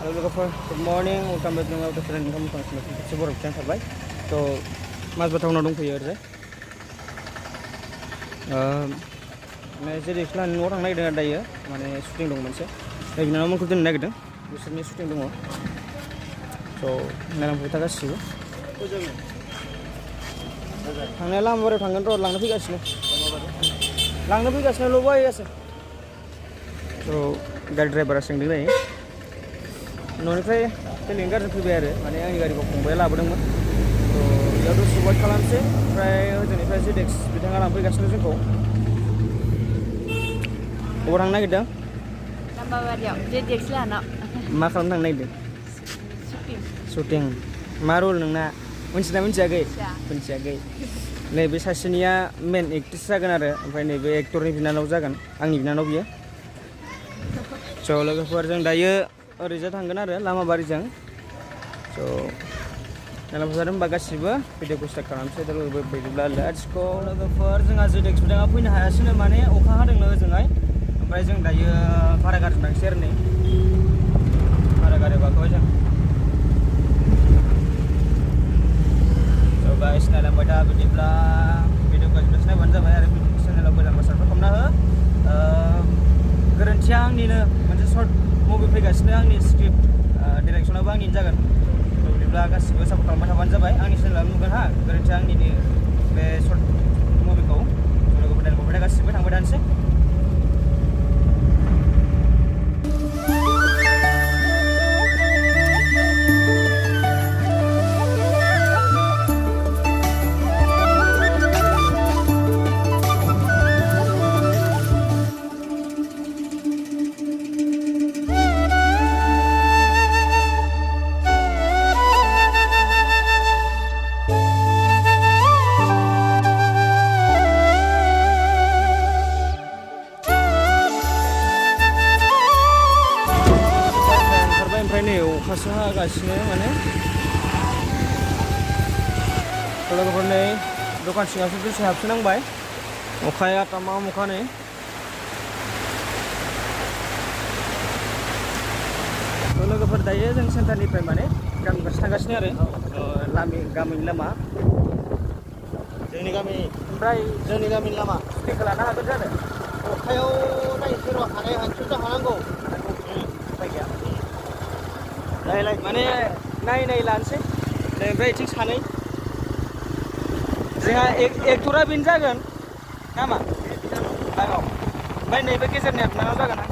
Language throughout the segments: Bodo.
Halo logoफोर good morning welcome back to my channel income transmission sebuah channel terbaik so mas batavnaव दंफैयो ओरैजाय माने जेरै एक्सुवेलि आं न'आव थांनो नागिरदों आरो दायो माने शुटिं दं मोनसे बिनानावमोनखौ दोननो नागिरदों बिसोरनि शुटिं दङ so नायलांबाय था गासिबो थांनाया लामाबारियाव थांगोन र' लांनो फैगासिनो ल' बायगासिनो so गारि ड्राइभारा सोंदों दायो न'निफ्राय बेलेगनि गारिजों फैबाय आरो माने आंनि गारिखौ फंबाया लाबोदोंमोन थ' बेयाव दसे वेट खालामसै ओमफ्राय ओजोंनिफ्राय जेडेक्स बिथाङा लांफैगासिनो जोंखौ बबाव थांनो नागिरदों लामाबारियाव जेडेक्स लाहानाव मा खालामनो थांनो नागिरदों शुटिं मा रल नोंना मिथिना मिथियाखै नैबे सासेनिया मेन एक्ट्रेस जागोन आरो ओमफ्राय नैबे एक्टरनि बिनानाव जागोन आंनि बिनानाव बियो स' लोगोफोर जों दायो ओरैजाय थांगोन आरो लामाबारिजों स' नायलांबाय होनबा गासिबो भिडिअखौ स्टार्ट खालामसै दा बिदिब्ला लेट्स गो लोगोफोर जोंहा जेडेक्स बिथाङा फैनो हायासैनो माने अखा हादोंनो ओजोंहाय ओमफ्राय जों दायो भारा गारिजों थांसै आरो नै भारा गारि बाखौहाय जों स' गाइस नायलांबाय था बिदिब्ला भिडिअखौ जोबजासे नायबानो जाबाय आरो चेनेलाव गोदानबा साबस्क्राइब खालामना हो गोरोन्थिया आंनिनो मोनसे सर्ट मुभि फैगासिनो आंनि स्क्रिप्ट डिरेक्सनाबो आंनिनो जागोन बिदिब्ला गासिबो सापर्ट खालामबाय थाबानो जाबाय आंनि चेनेलाव नुगोन हा गोरोन्थिया आंनिनो बे सर्ट मुभिखौ लोगोफोर नायलांबाय था गासिबो थांबाय थानोसै ओमफ्राय नै अखासो हागासिनो माने लोगोफोर नै दखान सिङावसो दसे हाबसोनांबाय अखाया तामाम अखा नै लोगोफोर दायो जों सेन्टारनिफ्राय माने गामि फारसे थांगासिनो आरो गामिनि लामा जोंनि गामिनि लामा स्टेखौ लानो हागोन जानो अखायाव नायनोसै र' हानायथ' हानांगौ उफाय गैया माने नायै लानोसै ओमफ्राय थिग सानै जोंहा एक्टरा बेनो जागोन नामा ओमफ्राय नैबे गेजेरनिया बिनानाव जागोन आं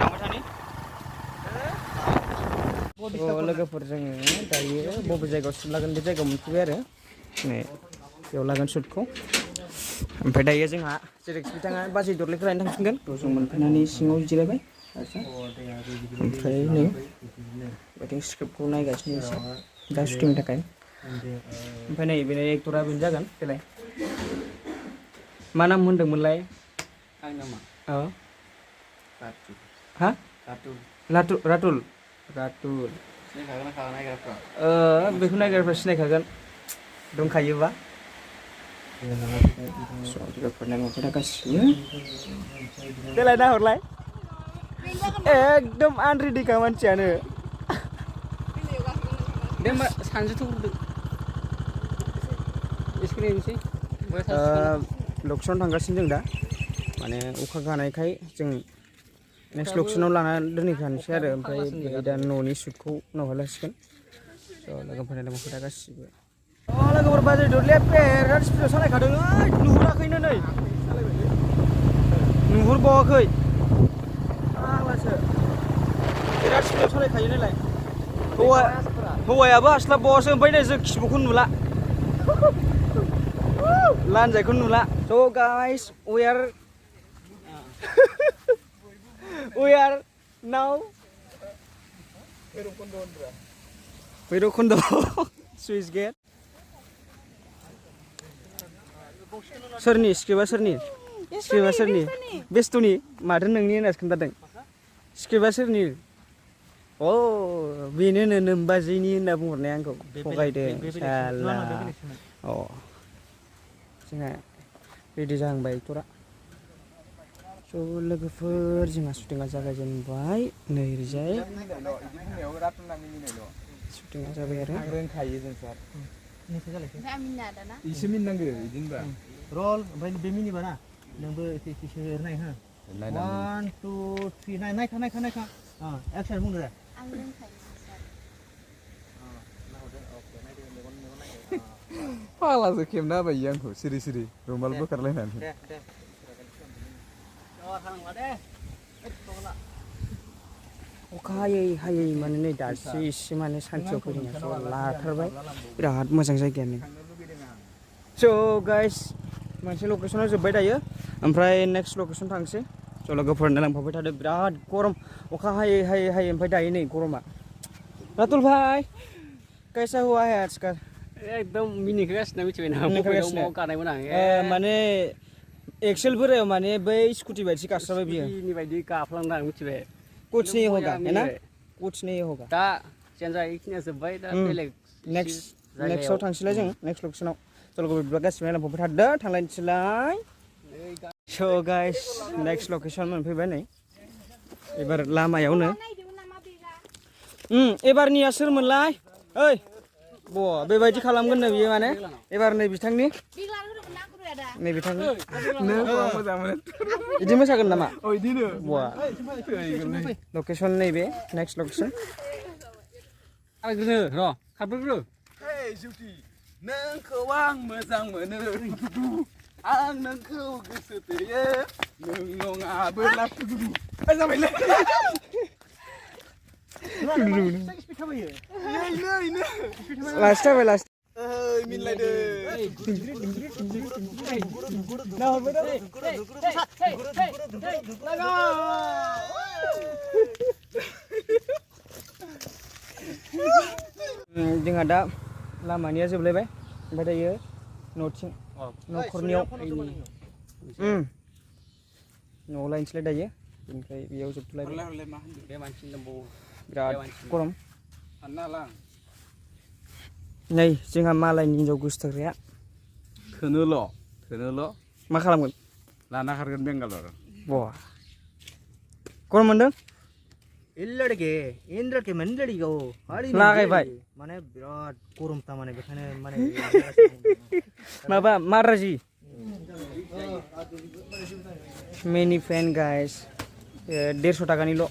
थांबाय थानि लोगोफोर जोङो दायो बबे जायगायाव सुट लागोन बे जायगायाव मोनफैबाय आरो नै बेयाव लागोन सुटखौ ओमफ्राय दायो जोंहा जेडेक्स बिथाङा बाजै दरलेखौ लायनो थांफिनगोन थ' जों मोनफैनानै सिङाव जिरायबाय ओमफ्राय नै वेटिं स्क्रिप्टखौ नायगासिनो एसे दा शुटिंनि थाखाय ओमफ्राय नै बेनो एक्टरा बेनो जागोन देलाय मा नाम होनदोंमोनलाय आंनि नामा औ हा रातुल बेखौ नायग्राफ्रा सिनायखागोन दंखायोबा गासिबो देलाय नाहरलाय एकदम आनरेडिखा मानसियानो दे होमबा सानजौथ' लकेसनाव थांगासिनो जों दा माने अखा गानायखाय जों नेक्स्ट लकेसनाव लाना दोनहैखानोसै आरो ओमफ्राय दा न'नि शुटखौ उनावहाय लासिगोन स' लोगोफोरनि दंफोर दा गासिबो लोगोफोर बाजै दरलेया बिराद स्पिडआव सालायखादों नुहुराखैनो नै नुहुरबावाखै आंलासो बिराद स्पिडआव सालायखायो नालाय हौवायाबो हास्लाबबावासो ओमफ्राय नै जों खिबुखौ नुला लानजायखौ नुला स' guys we are now Bhairabkund सुइस गेट सोरनि स्क्रिप्टआ सोरनि बेस्थ'नि माथो नोंनि होननासो खोन्थादों स्क्रिप्टआ सोरनि अ बेनो नोमबाजैनि होनना बुंहरनाय आंखौ थगायदों साला अ जोंहा रेडि जाहांबाय एक्टरा स' स' लोगोफोर जोंहा शुटिंआ जागायजेनबाय नै ओरैजाय शुटिंआ जाबाय आरो रोंखायो जों सार ओमफ्राय आं मिना दाना इसे मिननांगो बिदिनोबा रल ओमफ्राय बे मिनिबा ना नोंबो एसे एसे नाय हो 1 2 3 नायखा एक्सन बुंदो दे आं रोंखायो सार फाग्लासो खेबना होबाय आंखौ सिरि सिरि रुमाल बोखारलायनानै दे थानांला दे अखा हायै माने नै दासो एसे माने सानथियाव फैदों स' लाथारबाय बिराद मोजां जायगायानो स' गाइस मोनसे लकेसनाव जोब्बाय दायो ओमफ्राय नेक्स्ट लकेसन थांसै स' लोगोफोरनो लांफाबाय थादो बिराद गरम अखा हायै ओमफ्राय दायो नै गरमा रातुल भाई कैसा हुआ है आजकल एकदम मिनिखागासिनो मिथिबाय ना मिनिखागासिनो। मबाइलाव गानायमोन आं माने एक्सेल बोरायाव माने बै स्कुटि बायदि गास्राबाय बियो नि बायदि गाफ्लांदों आं मिथिबाय कुछ नहीं होगा है ना मिनिबाय। कुछ नहीं होगा दा जेनजा इखिनिया जोब्बाय दा बेलेग नेक्स्टआव थांसैलाय जों नेक्स्ट लकेसनाव जलगोबा गासिबो लांफाबाय थादो थांलायनोसैलाय स' गाइस नेक्स्ट लकेसन मोनफैबाय नै एबार लामायावनो नायदोंमोन नामा बेगा एबारनिया सोरमोनलाय ओइ ब बेबायदि खालामगोन नो बियो माने एबार नै बिथांनि बेग लानो होदोंमोन ना गुरुया दा नै बिथांनि नों मोजां मोनो बिदि मोसागोन नामा अ इदिनो बा लकेसन नैबे नेक्स्ट लकेसन खारग्रोनो र' खारग्रोग्रो हे जुटि नोंखौ आं मोजां मोनो आं नोंखौ गोसो थोयो नों नङाबोला जाबायलै लास्ट जाबाय लास्ट ओइ मिनलायदो जोंहा दा लामानिया जोबलायबाय ओमफ्राय दायो न'थिं न'खरनियाव न'आव लायनोसैलाय दायो बेनिफ्राय बेयाव जोबथ'लायबाय मा होनदों बे मानसिनि दंबावो बिराद गरम सानना हाला आं नै जोंहा मालायनि हिनजाव गोसोथोग्राया थोनोल' मा खालामगोन लाना खारगोन बेंगालर बा गरम मोनदों इल्लड़के इंद्रके मंडलिगो लागायबाय माने बिराद गरम था माने बेखायनो माने माबा माराजि मेनि फेन गाइस 150 टाकानिल'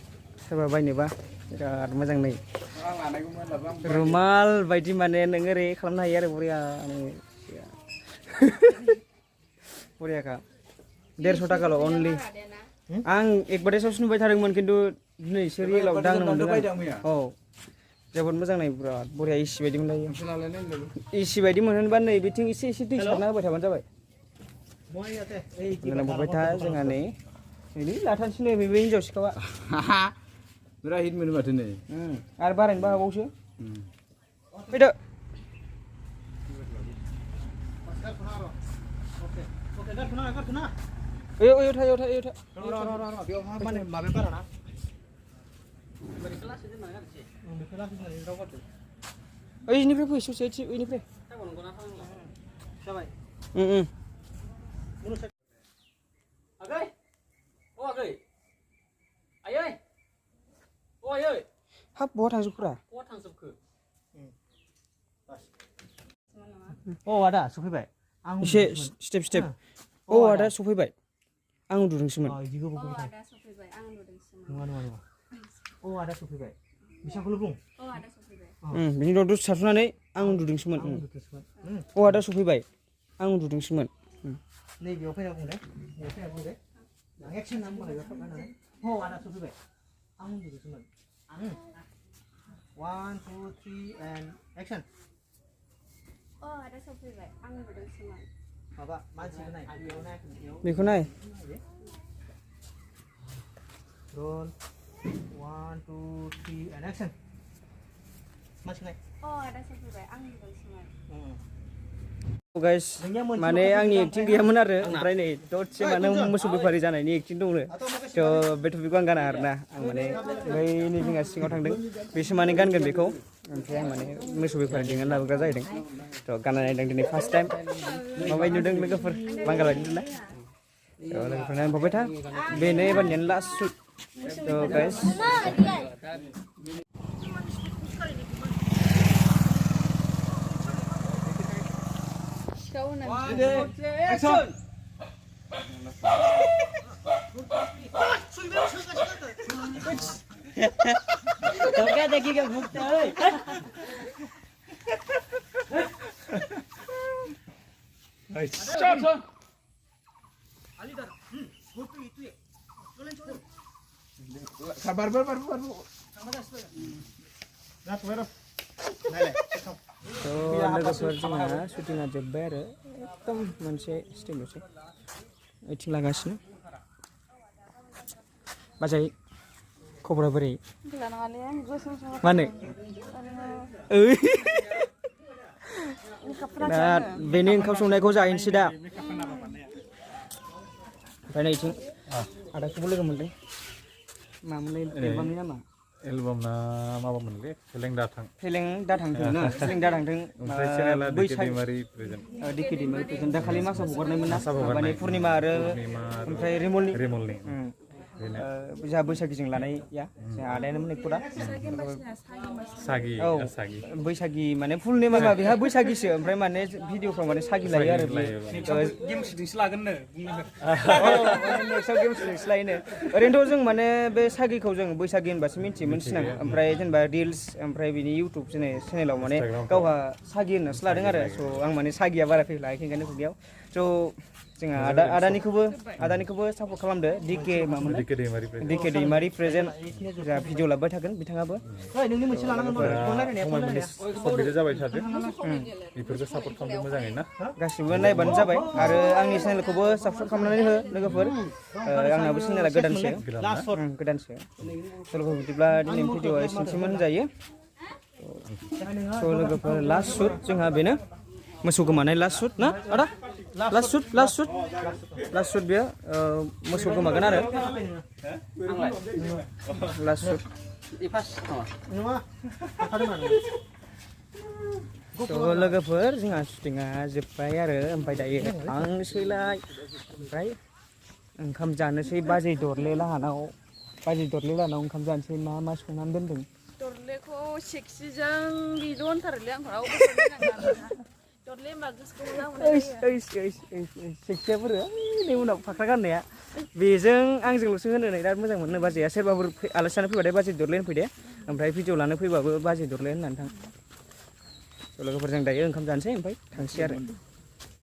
सोरबा बायनोबा बिराद मोजां नै रुमाल बायदि माने नों ओरै खालामनो हायो आरो बरियाखा 150 टाकाल' अनलि आं एडभार्टाइजआवसो नुबाय थादोंमोन खिन्थु दिनैसो रियेलाव दांनो मोनदों औ जोबोद मोजां नै बिराद बरिया एसि बायदि मोनलायो एसि बायदि मोनहोनबा नै बिथिं एसे दै सारना होबाय थाबानो जाबाय लांफाबाय था जोंहा नै लाथारसै नै बे हिनजाव सिखावा बिराद हिट मोनो माथो नै आरो बारायनोबो हाबावसो फैदो ओइ था माने माबे बाराना ओइनिफ्राय फै ससे ओइनिफ्राय जाबाय आगै अ आगै आयै अ आयै हाब बहा थांजोबखोरा बहा थांजोबखो अ आदा सफैबाय आं एसे स्टेप अ आदा सफैबाय आं उन्दुदोंसोमोन इदि गोबाव अ गोबाव आदा सफैबाय आं नुदोंसोमोन नङा अ आदा सफैबाय बिसाखौल' बुं अ आदा सफैबाय बिनि उनाव दसे थाथ'नानै आं उन्दुदोंसोमोन अ आदा सफैबाय आं उन्दुदोंसोमोन नैबेयाव फैना बुं दे बेयाव फैना बुं दे एक्सन नाम बानायबाय थाबायनानै अ आदा सफैबाय आं उन्दुदोंसोमोन 1 2 3 एन्ड एक्सन अ आदा सफैबाय आं नुदोंसोमोन माबा मानसिबो नाय बेयाव नायाखै बेयाव बेखौ नाय रोल 1 2 3 एन्ड एक्सन मानसि नाय अ आदा सफैबाय आं नुदोंसोमन गाइस माने आंनि एक्टिं गैयामोन आरो ओमफ्राय नै दसे माने मोसौ बेफारि जानायनि एक्टिं दंनो थ' बे टपिकखौ आं गाना आरोना आं माने बै नै जोंहा सिङाव थांदों बेसो माने गानगोन बेखौ ओमफ्राय आं माने मोसौ बेफारि लिंनानै लाबोग्रा जाहैदों थ' गानना नायदों दिनै फार्स्ट टाइम माबायदि नुदों लोगोफोर बांगाल बायदि नुदोंना लोगोफोरना होनबाय था बेनो एबारनियानो लास्ट शुट थ' गाइस सिखाव होनानै 액션. Toka देखिएगा भूखता है Sabar bar. Nah, tuh ya. So, लोगोफोर जोंहा शुटिंआ जोब्बाय आरो एकदम मोनसे स्टेपल'सै ओइथिं लागासिनो बाजै खबरा बोरै लानाङालै आं गोसोम सोम मानो दा बेनि ओंखाम संनायखौ जाहैनोसै दा ओमफ्राय नैथिं आदाखौबो लोगो मोनदों मामोनलाय एलबामनि नामा एलबाम ना माबामोनलै फेलें दाथां दाथांथों ना फेलें दाथांथों ओमफ्राय चेनेला दैमारि प्रेजेन्ट डिकेडि प्रेजेन्ट दाखालि मासाव हगारनायमोन ना माने पुर्निमा आरो ओमफ्राय रिमलनि जोंहा बैसागिजों लानाया जोंहा आदायानोमोन एक्टरा सागि औ बैसागि माने फुलनि माबा बेहा बैसागिसो ओमफ्राय माने भिडिअफ्राव माने सागि लायो आरो गेम शुटिंसो लागोननो नेक्स्टआव गेम शुटिंसो लायोनो ओरैनोथ' जों माने बे सागिखौ जों बैसागि होनबासो मिन्थियोमोन सिगां ओमफ्राय जेनेबा रिल्स ओमफ्राय बिनि इउटुब चेनेलाव माने गावहा सागि होननासो लादों आरो स' आं माने सागिया बारा फैलायाखै ओंखायनो खुगायाव स' जोंहा आदानिखौबो सापर्ट खालामदो डिके दैमारि प्रेजेन्ट जोंहा भिडिअ लाबोबाय थागोन बिथाङाबो नोंनि मोनसे लानांगोन सबमिट जाबाय थादो बेफोरखौ सापर्ट खालामदो मोजाङै ना गासिबो नायबानो जाबाय आरो आंनि चेनेलखौबो साबस्क्राइब खालामनानै हो लोगोफोर आंनाबो चेनेला गोदानसो स' बिदिब्ला दिनै भिडिअआ एसेनोसैमोन होनजायो स' लोगोफोर लास्ट शुट जोंहा बेनो मोसौ गोमानाय लास्ट शुट ना आदा लास्ट शुट बेयो मोसौ गोमागोन आरो लास्ट शुट स' लोगोफोर जोंहा शुटिंआ जोब्बाय आरो ओमफ्राय दायो थांसैलाय ओमफ्राय ओंखाम जानोसै बाजै दरले लाहानाव ओंखाम जानोसै मा संनानै दोनदों दरलेखौ सेक्सिजों बिल' होनथारोलै आं दरले होनबा गोसोखौ मोजां मोनो सेक्सिया बोरो नै उनाव फाख्रा गाननाया बेजों आंजोंल'सो होनो बिराद मोजां मोनो बाजैया सोरबाफोर आलासि जानो फैबाथाय बाजै दरले होनफैदे ओमफ्राय भिडिअ लानो फैबाबो बाजै दरले होननानै थां लोगोफोरजों दायो ओंखाम जानोसै ओमफ्राय थांसै आरो